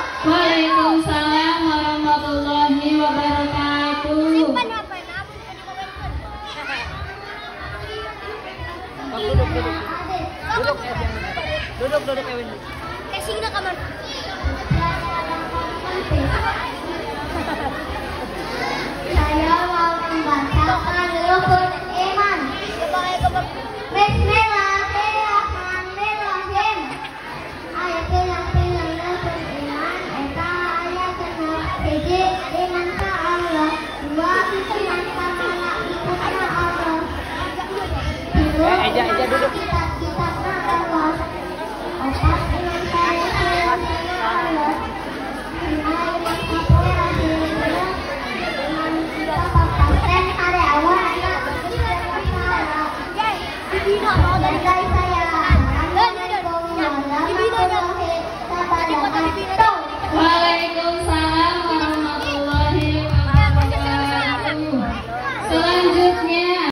Waalaikumsalam warahmatullahi wabarakatuh. Duduk Ewin. Kasih ke kamar. Saya mau membacakan rukun iman. Bismillahirrahmanirrahim. Ayat yang iman eta ayat hiji iman ka Allah, dua iman ka malaikatna Allah. Eja duduk.